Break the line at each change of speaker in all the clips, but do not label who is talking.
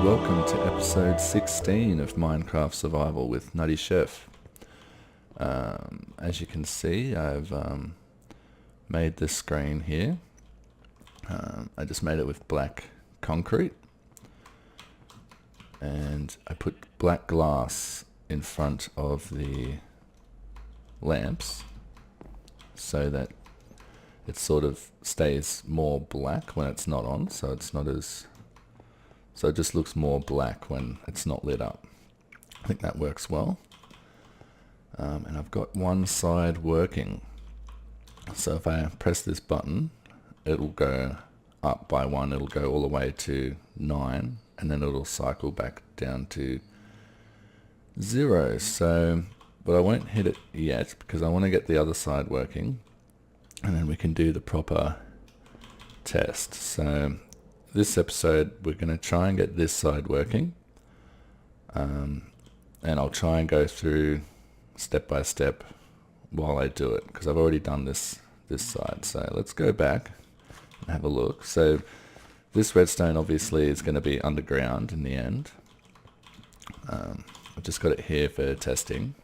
welcome to episode 16 of Minecraft Survival with NuttyChef. As you can see, I've made this screen here. I just made it with black concrete, and I put black glass in front of the lamps so that it sort of stays more black when it's not on, so it's not as... So it just looks more black when it's not lit up. I think that works well. And I've got one side working. So if I press this button, it'll go up by 1, it'll go all the way to 9, and then it'll cycle back down to 0. So, but I won't hit it yet because I want to get the other side working, and then we can do the proper test. So this episode we're going to try and get this side working, and I'll try and go through step by step while I do it, because I've already done this side. So let's go back and have a look. So this redstone obviously is going to be underground in the end. I've just got it here for testing.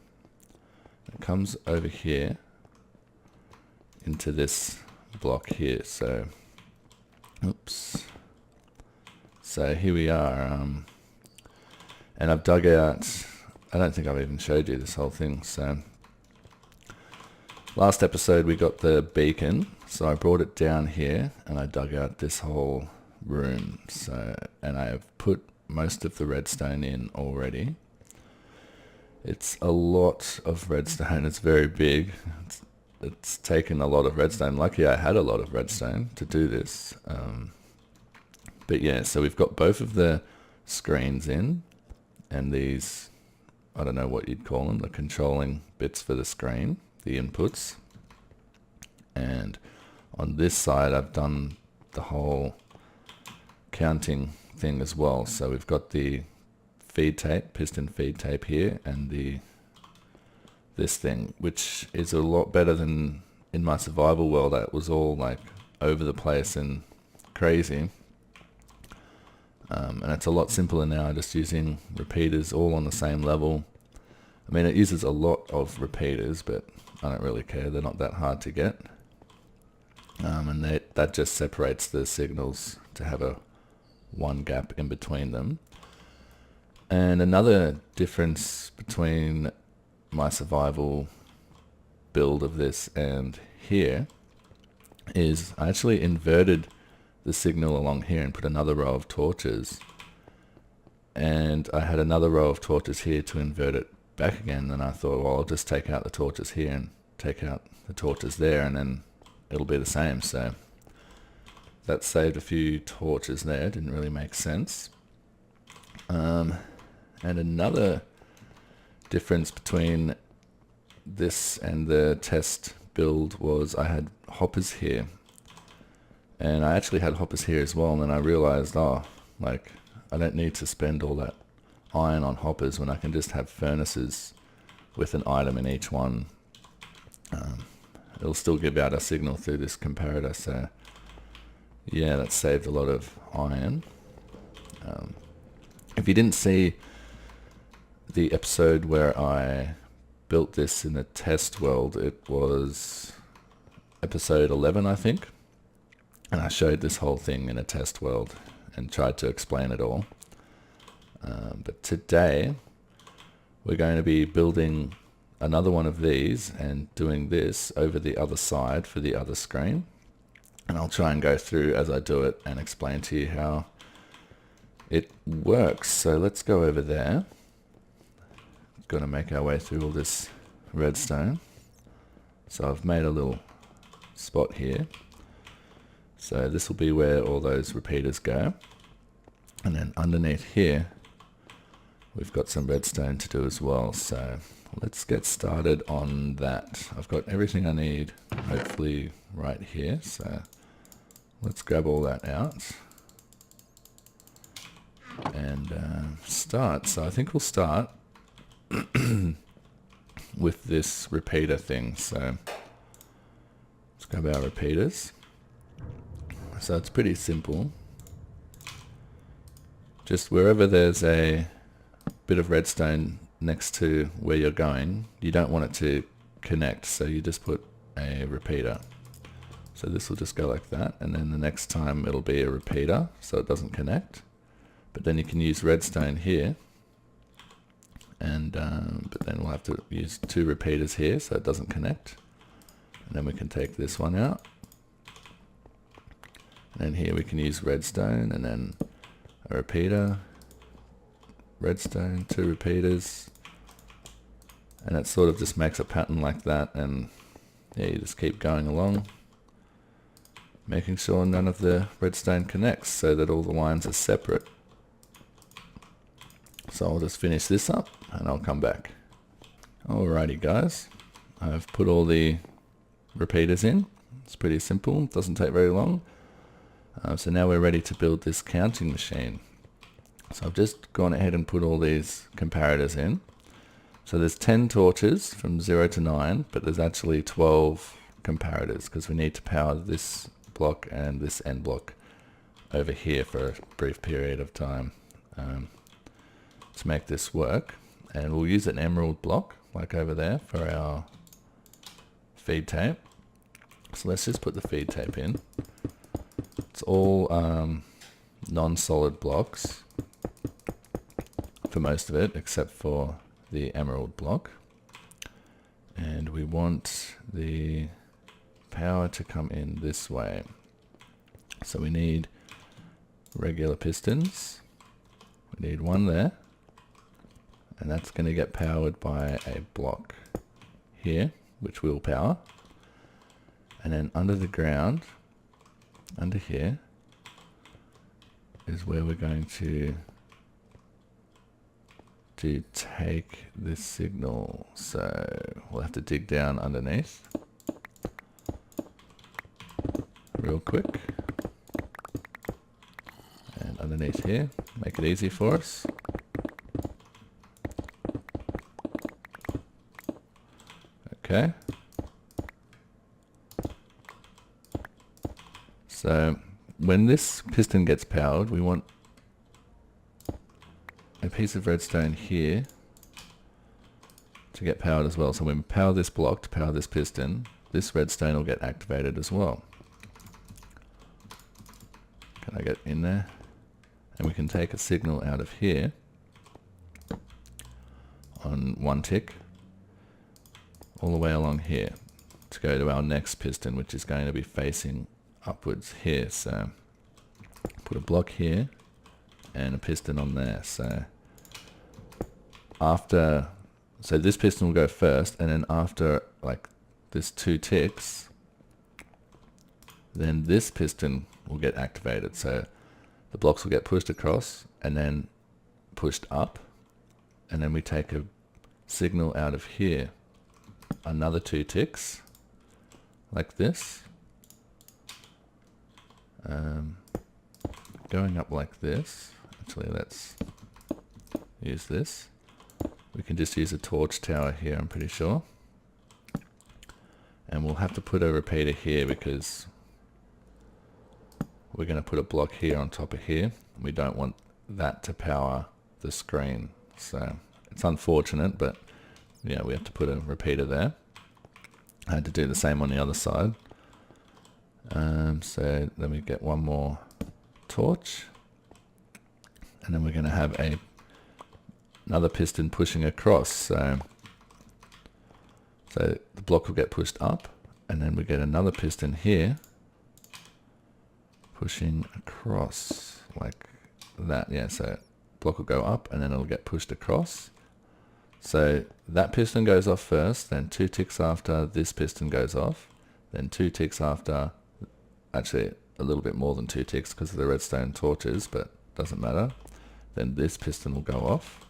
It comes over here into this block here. So oops. So here we are, and I've dug out, I don't think I've even showed you this whole thing. So last episode we got the beacon, so I brought it down here and I dug out this whole room. So, and I have put most of the redstone in already. It's a lot of redstone, it's very big. It's taken a lot of redstone. Lucky I had a lot of redstone to do this. But yeah, so we've got both of the screens in, and these, I don't know what you'd call them, the controlling bits for the screen, the inputs. And on this side I've done the whole counting thing as well. So we've got the feed tape, piston feed tape here, and this thing, which is a lot better than in my survival world. That was all like over the place and crazy. And it's a lot simpler now, just using repeaters all on the same level. I mean, it uses a lot of repeaters, but I don't really care. They're not that hard to get. And that just separates the signals to have a one gap in between them. And another difference between my survival build of this and here is I actually inverted the signal along here and put another row of torches, and I had another row of torches here to invert it back again. And I thought, well, I'll just take out the torches here and take out the torches there, and then it'll be the same. So that saved a few torches there. Didn't really make sense. And another difference between this and the test build was I had hoppers here, and I actually had hoppers here as well, and then I realized, oh, like, I don't need to spend all that iron on hoppers when I can just have furnaces with an item in each one. It'll still give out a signal through this comparator, so yeah, that saved a lot of iron. If you didn't see the episode where I built this in the test world, it was episode 11, I think, and I showed this whole thing in a test world and tried to explain it all. But today we're going to be building another one of these and doing this over the other side for the other screen, and I'll try and go through as I do it and explain to you how it works. So let's go over there. Going to make our way through all this redstone. So I've made a little spot here. So this will be where all those repeaters go. And then underneath here, we've got some redstone to do as well. So let's get started on that. I've got everything I need, hopefully right here. So let's grab all that out and start. So I think we'll start with this repeater thing. So let's grab our repeaters. So it's pretty simple. just wherever there's a bit of redstone next to where you're going, you don't want it to connect, so you just put a repeater. So this will just go like that, and then the next time it'll be a repeater so it doesn't connect. But then you can use redstone here, and but then we'll have to use 2 repeaters here so it doesn't connect. And then we can take this one out, and then here we can use redstone and then a repeater, redstone, 2 repeaters, and it sort of just makes a pattern like that. And yeah, you just keep going along, making sure none of the redstone connects so that all the lines are separate. So I'll just finish this up and I'll come back. Alrighty guys, I've put all the repeaters in. It's pretty simple, doesn't take very long. So now we're ready to build this counting machine. So I've just gone ahead and put all these comparators in. So there's 10 torches from 0 to 9, but there's actually 12 comparators because we need to power this block and this end block over here for a brief period of time to make this work. And we'll use an emerald block like over there for our feed tape. So let's just put the feed tape in. It's all non-solid blocks for most of it, except for the emerald block. And we want the power to come in this way. So we need regular pistons. We need one there. And that's going to get powered by a block here, which will power. And then under the ground, under here, is where we're going to take this signal. So we'll have to dig down underneath real quick. And underneath here, make it easy for us. Okay. So when this piston gets powered, we want a piece of redstone here to get powered as well. So when we power this block to power this piston, this redstone will get activated as well. Can I get in there? And we can take a signal out of here on 1 tick all the way along here to go to our next piston, which is going to be facing upwards here. So put a block here and a piston on there. So this piston will go first, and then after like this 2 ticks, then this piston will get activated. So the blocks will get pushed across and then pushed up, and then we take a signal out of here, another 2 ticks like this, going up like this. Actually, let's use this. We can just use a torch tower here, I'm pretty sure. And we'll have to put a repeater here because we're going to put a block here on top of here. We don't want that to power the screen. So it's unfortunate, but yeah, we have to put a repeater there. I had to do the same on the other side. So then we get one more torch, and then we're going to have another piston pushing across. So the block will get pushed up, and then we get another piston here pushing across like that. Yeah, so block will go up and then it'll get pushed across. So that piston goes off first, then 2 ticks after this piston goes off, then 2 ticks after, actually a little bit more than 2 ticks because of the redstone torches, but doesn't matter. Then this piston will go off.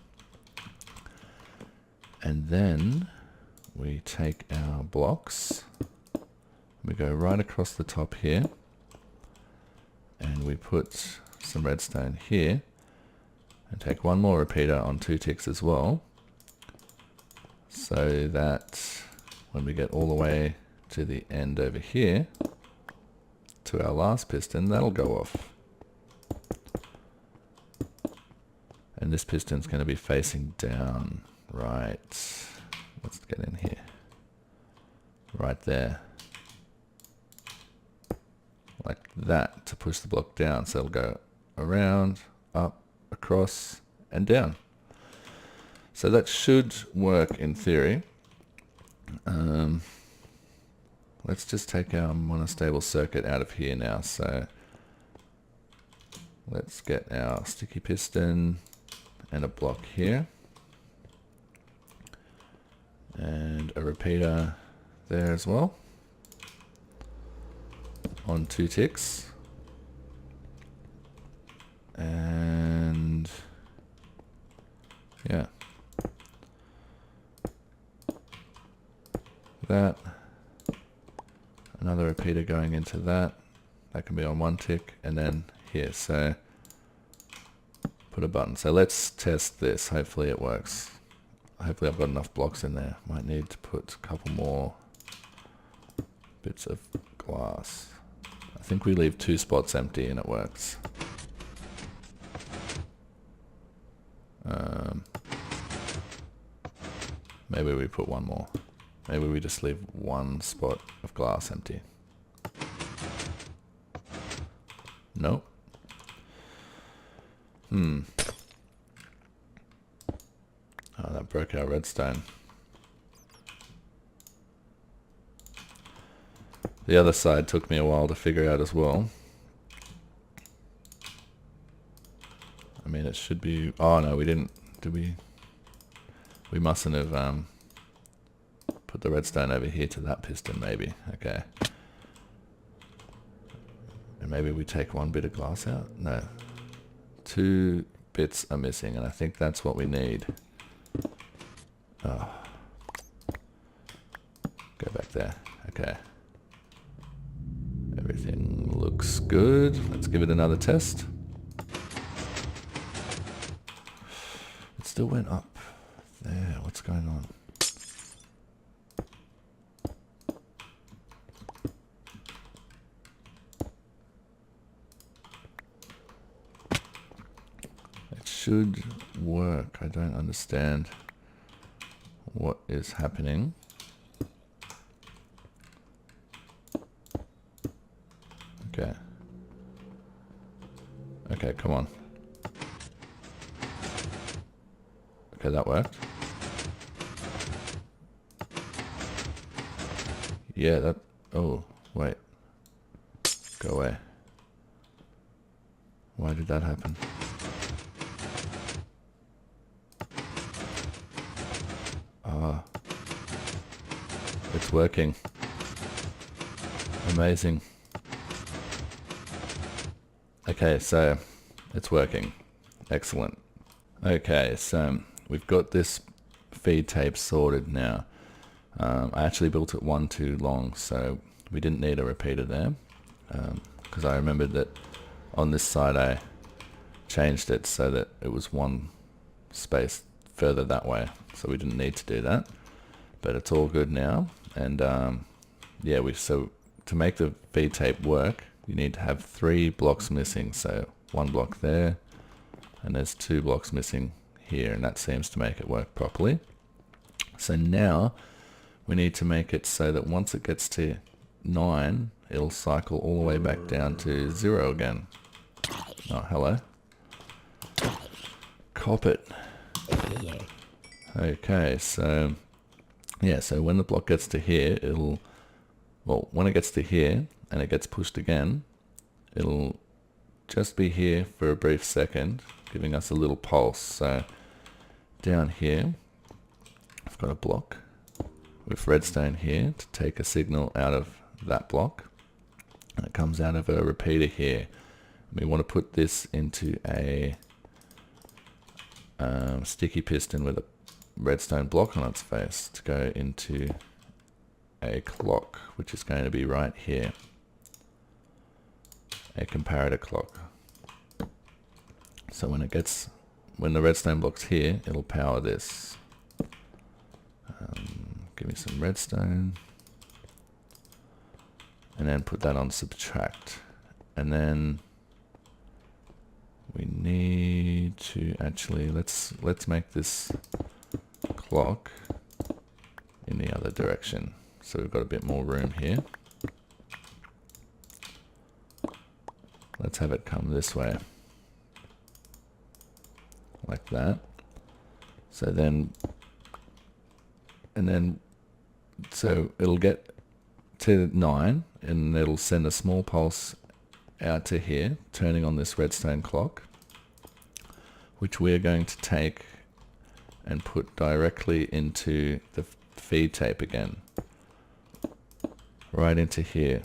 And then we take our blocks, we go right across the top here, and we put some redstone here, and take one more repeater on 2 ticks as well, so that when we get all the way to the end over here, to our last piston, that'll go off. this piston's going to be facing down. Right. Let's get in here. Right there. Like that to push the block down. So it'll go around, up, across, and down. So that should work in theory. Let's just take our monostable circuit out of here now. So let's get our sticky piston and a block here. And a repeater there as well. On 2 ticks. And yeah. That. Another repeater going into that. That can be on 1 tick. And then here. So put a button. So let's test this. Hopefully it works. Hopefully I've got enough blocks in there. Might need to put a couple more bits of glass. I think we leave 2 spots empty and it works. Maybe we put one more. Maybe we just leave 1 spot of glass empty. Nope. Oh, that broke our redstone. The other side took me a while to figure out as well. I mean, it should be... Oh, no, we didn't. Did we? We mustn't have put the redstone over here to that piston, maybe. Okay. And maybe we take 1 bit of glass out? No. 2 bits are missing, and I think that's what we need. Oh. Go back there. Okay. Everything looks good. Let's give it another test. It still went up there. What's going on? It should work. I don't understand what is happening. Okay. Okay, come on. Okay, that worked. Yeah, that... Oh, wait. Go away. Why did that happen? Ah. It's working. Amazing. Okay, so it's working. Excellent. Okay, so we've got this feed tape sorted now. I actually built it 1 too long, so we didn't need a repeater there. Because I remembered that on this side I changed it so that it was 1 space further that way. So we didn't need to do that. But it's all good now. And yeah, so to make the feed tape work, you need to have 3 blocks missing. So 1 block there, and there's 2 blocks missing here, and that seems to make it work properly. So now we need to make it so that once it gets to 9, it'll cycle all the way back down to 0 again. Oh, hello. Cop it. Okay, so yeah, so when the block gets to here, it'll... Well, when it gets to here, and it gets pushed again, it'll just be here for a brief second, giving us a little pulse. So down here, I've got a block with redstone here to take a signal out of that block, and it comes out of a repeater here. We want to put this into a sticky piston with a redstone block on its face to go into a clock, which is going to be right here. A comparator clock. So when the redstone block's here, it'll power this. Give me some redstone. And then put that on subtract. And then we need to actually, let's make this clock in the other direction. So we've got a bit more room here. Let's have it come this way. Like that. So then, so it'll get to 9 and it'll send a small pulse out to here, turning on this redstone clock, which we're going to take and put directly into the feed tape again. Right into here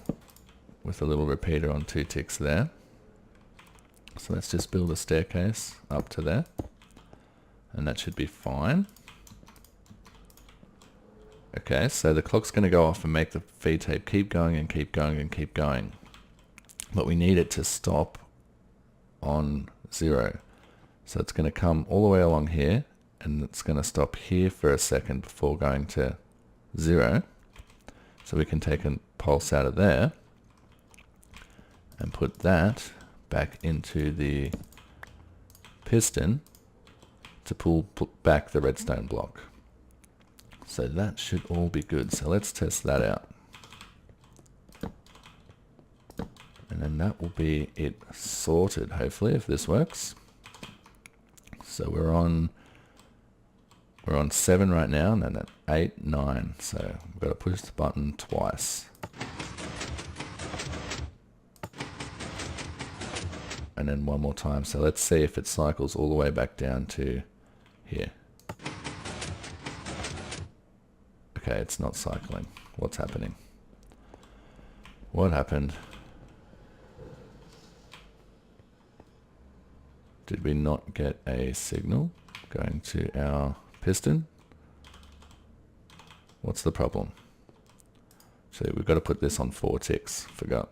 with a little repeater on 2 ticks there. So let's just build a staircase up to there. And that should be fine. Okay, so the clock's going to go off and make the feed tape keep going and keep going and keep going. But we need it to stop on 0. So it's going to come all the way along here and it's going to stop here for a second before going to 0. So we can take a pulse out of there and put that back into the piston to pull back the redstone block. So that should all be good. So let's test that out. And then that will be it sorted, hopefully, if this works. So we're on 7 right now, and then at 8, 9. So we've got to push the button twice. And then one more time. So let's see if it cycles all the way back down to here. Okay, it's not cycling. What's happening? What happened? Did we not get a signal going to our piston? What's the problem? So we've got to put this on 4 ticks. Forgot.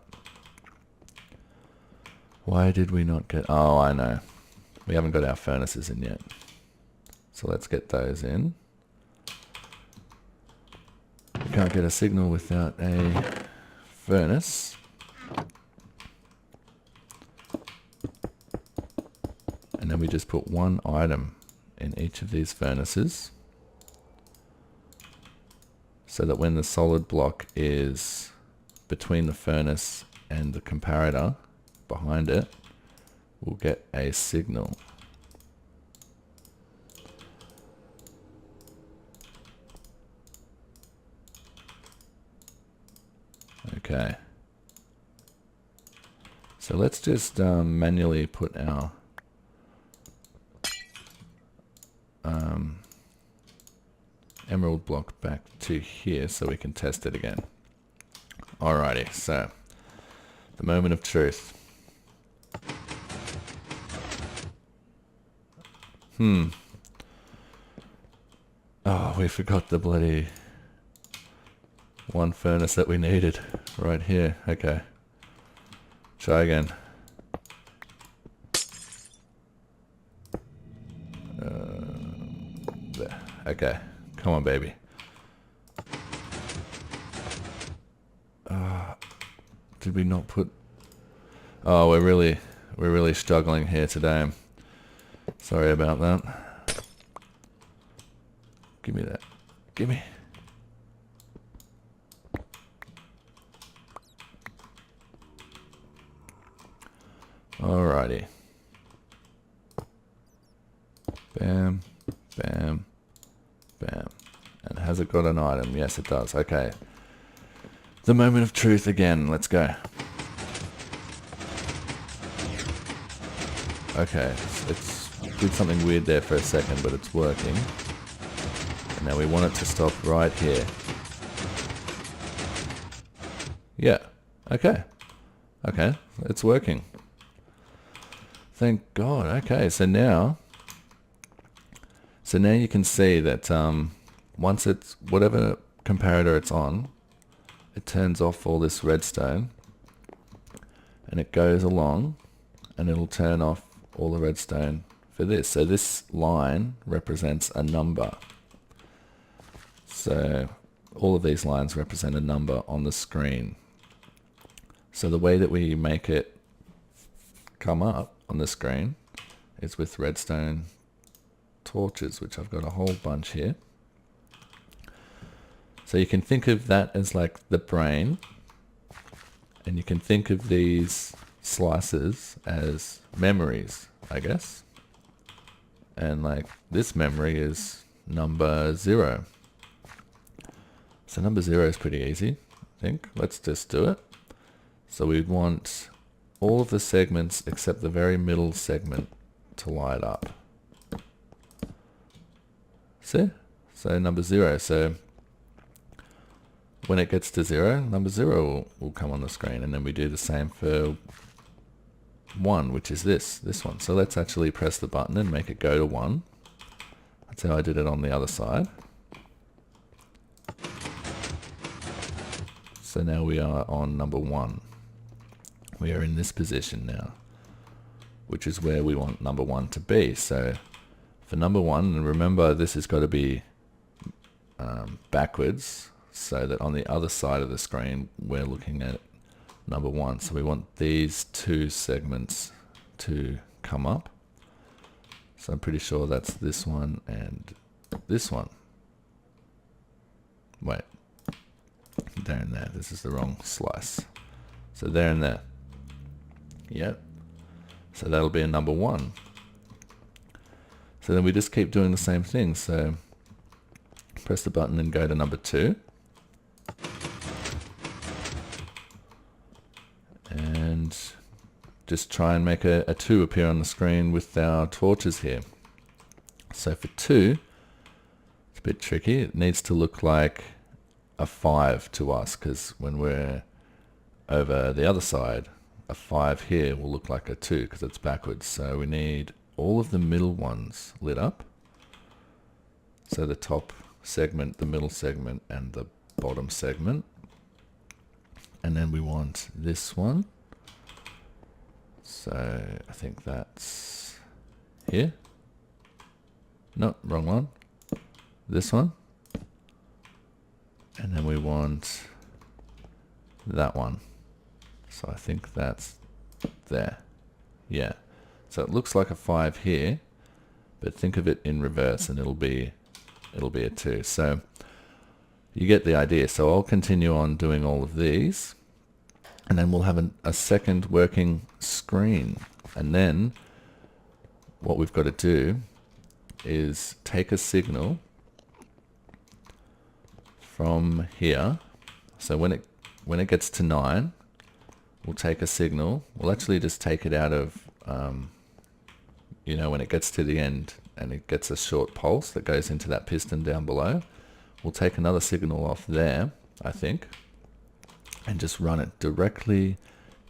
Why did we not get... Oh, I know. We haven't got our furnaces in yet. So let's get those in. We can't get a signal without a furnace. And then we just put one item in each of these furnaces, so that when the solid block is between the furnace and the comparator behind it, we'll get a signal. Okay. So let's just manually put our emerald block back to here so we can test it again. Alrighty, so the moment of truth. Oh, we forgot the bloody one furnace that we needed right here. Okay. Try again. There. Okay. Come on, baby. Did we not put... Oh, we're really struggling here today. Sorry about that. Give me that. Give me. Alrighty. Bam, bam, bam. And has it got an item? Yes, it does. Okay. The moment of truth again. Let's go. Okay. It's did something weird there for a second, but it's working. And now we want it to stop right here. Yeah. Okay. Okay. It's working. Thank God. Okay. So now you can see that once it's whatever comparator it's on, it turns off all this redstone and it goes along and it'll turn off all the redstone for this. So this line represents a number. So all of these lines represent a number on the screen. So the way that we make it come up on the screen is with redstone torches, which I've got a whole bunch here. So you can think of that as like the brain, and you can think of these slices as memories, I guess. And like this memory is number 0. So number 0 is pretty easy, I think. Let's just do it. So we'd want all of the segments except the very middle segment to light up. See? So number 0. So when it gets to 0, number 0 will come on the screen, and then we do the same for 1, which is this one. So let's actually press the button and make it go to 1. That's how I did it on the other side. So now we are on number 1. We are in this position now, which is where we want number 1 to be. So for number 1, and remember this has got to be backwards, so that on the other side of the screen we're looking at number 1. So we want these 2 segments to come up. So I'm pretty sure that's this one and this one. Wait, there and there. This is the wrong slice. So there and there. Yep. So that'll be a number 1. So then we just keep doing the same thing. So press the button and go to number 2. And just try and make a 2 appear on the screen with our torches here. So for 2, it's a bit tricky. It needs to look like a 5 to us, because when we're over the other side, a 5 here will look like a 2 because it's backwards. So we need all of the middle ones lit up. So the top segment, the middle segment, and the bottom segment. And then we want this one. So I think that's here. No, wrong one. This one. And then we want that one. So I think that's there. Yeah. So it looks like a 5 here, but think of it in reverse and it'll be a 2. So you get the idea. So I'll continue on doing all of these, and then we'll have a second working screen. And then what we've got to do is take a signal from here. So when it gets to 9, we'll take a signal. We'll actually just take it out of, when it gets to the end and it gets a short pulse that goes into that piston down below. We'll take another signal off there, I think, and just run it directly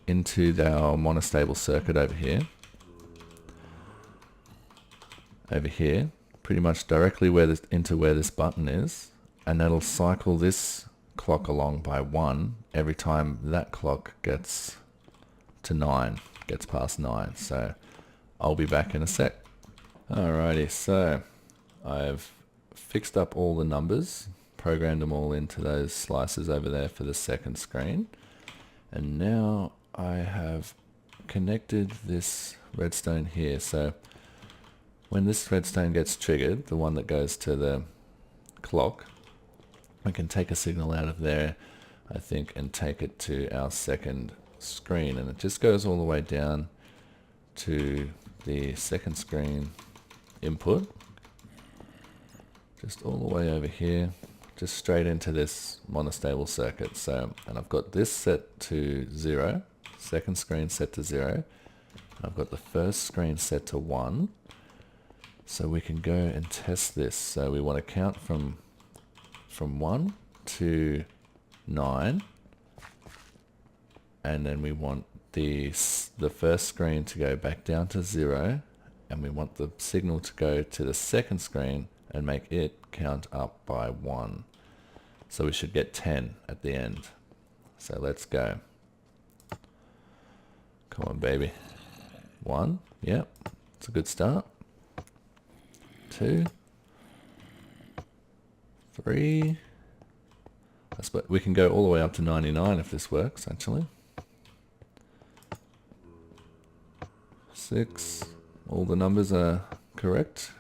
into our monostable circuit over here. Over here, pretty much directly into where this button is, and that'll cycle this clock along by 1 every time that clock gets to 9, gets past 9. So I'll be back in a sec. Alrighty, so I've fixed up all the numbers, programmed them all into those slices over there for the second screen, and now I have connected this redstone here. So when this redstone gets triggered, the one that goes to the clock, we can take a signal out of there, I think, and take it to our second screen, and it just goes all the way down to the second screen input, just all the way over here, just straight into this monostable circuit. So, and I've got this set to 0, second screen set to 0, I've got the first screen set to 1, so we can go and test this. So we want to count from 1 to 9, and then we want the first screen to go back down to 0, and we want the signal to go to the second screen and make it count up by 1. So we should get 10 at the end. So let's go. Come on, baby. 1, yep, it's a good start. 2, 3. We can go all the way up to 99 if this works, actually. 6. All the numbers are correct.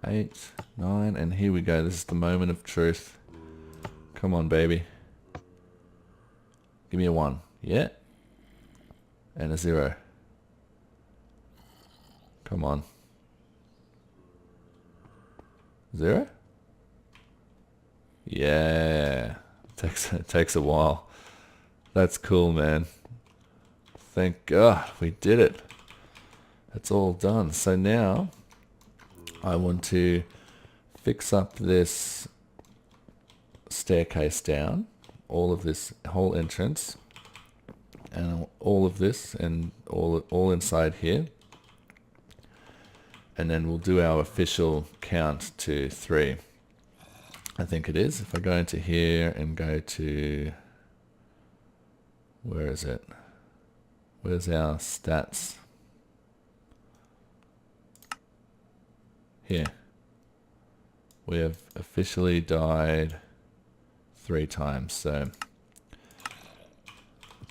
8, 9, and here we go. This is the moment of truth. Come on, baby. Give me a 1. Yeah. And a 0. Come on. 0? Yeah. It takes a while. That's cool, man. Thank God we did it. It's all done. So now I want to fix up this staircase down, all of this whole entrance, and all of this, and all inside here. And then we'll do our official count to 3. I think it is. If I go into here and go to, where is it? Where's our stats? Here. We have officially died 3 times, so.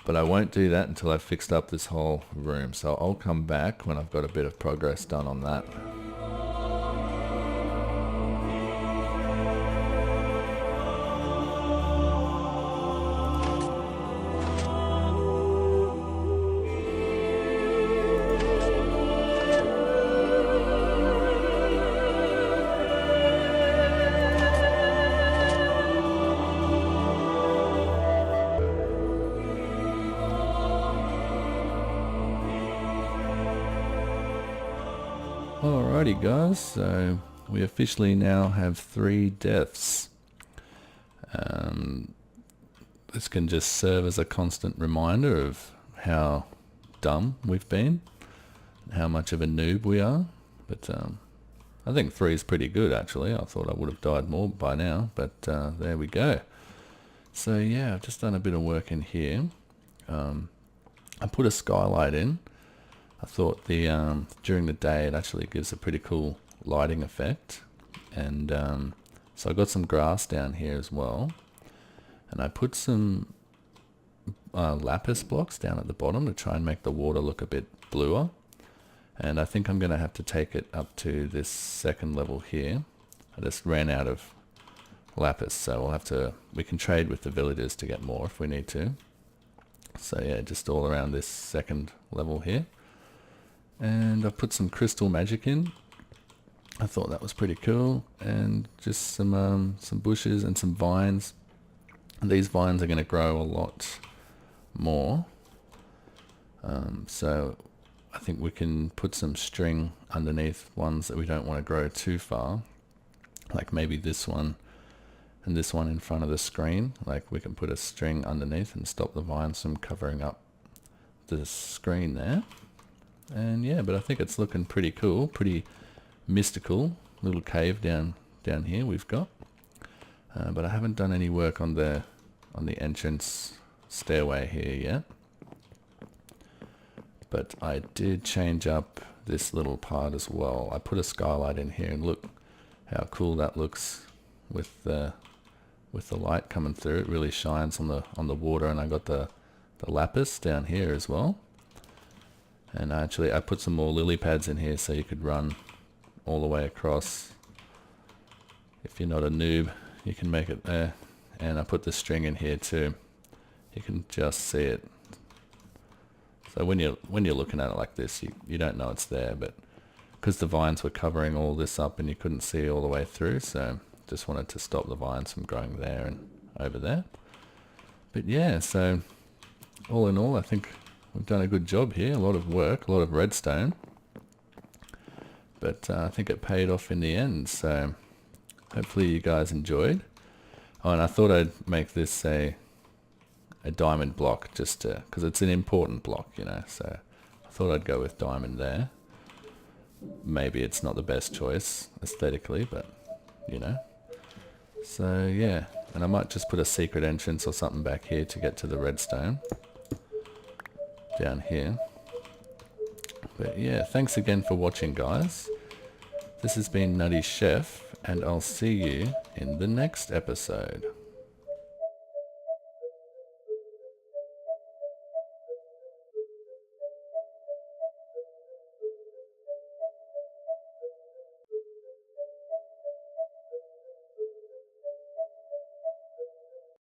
But I won't do that until I've fixed up this whole room. So I'll come back when I've got a bit of progress done on that. Alrighty guys, so we officially now have 3 deaths. This can just serve as a constant reminder of how dumb we've been, and how much of a noob we are. But I think 3 is pretty good actually. I thought I would have died more by now, but there we go. So yeah, I've just done a bit of work in here. I put a skylight in. I thought during the day it actually gives a pretty cool lighting effect, and so I got some grass down here as well, and I put some lapis blocks down at the bottom to try and make the water look a bit bluer, and I think I'm going to have to take it up to this 2nd level here. I just ran out of lapis, so we can trade with the villagers to get more if we need to. So yeah, just all around this 2nd level here. And I put some crystal magic in. I thought that was pretty cool, and just some bushes and some vines. And these vines are going to grow a lot more. So I think we can put some string underneath ones that we don't want to grow too far, like maybe this one and this one in front of the screen. Like we can put a string underneath and stop the vines from covering up the screen there. And yeah, but I think it's looking pretty cool, pretty mystical. Little cave down here we've got. But I haven't done any work on the entrance stairway here yet. But I did change up this little part as well. I put a skylight in here, and look how cool that looks with the light coming through. It really shines on the water, and I got the lapis down here as well. And actually I put some more lily pads in here so you could run all the way across. If you're not a noob, you can make it there. And I put the string in here too. You can just see it. So when you're looking at it like this, you don't know it's there, but because the vines were covering all this up and you couldn't see all the way through, so just wanted to stop the vines from growing there and over there. But yeah, so all in all, I think we've done a good job here. A lot of work, a lot of redstone. But I think it paid off in the end, so hopefully you guys enjoyed. Oh, and I thought I'd make this a diamond block just to, because it's an important block, you know, so I thought I'd go with diamond there. Maybe it's not the best choice aesthetically, but you know. So yeah, and I might just put a secret entrance or something back here to get to the redstone down here. But yeah, thanks again for watching, guys. This has been NuttyChef, and I'll see you in the next episode.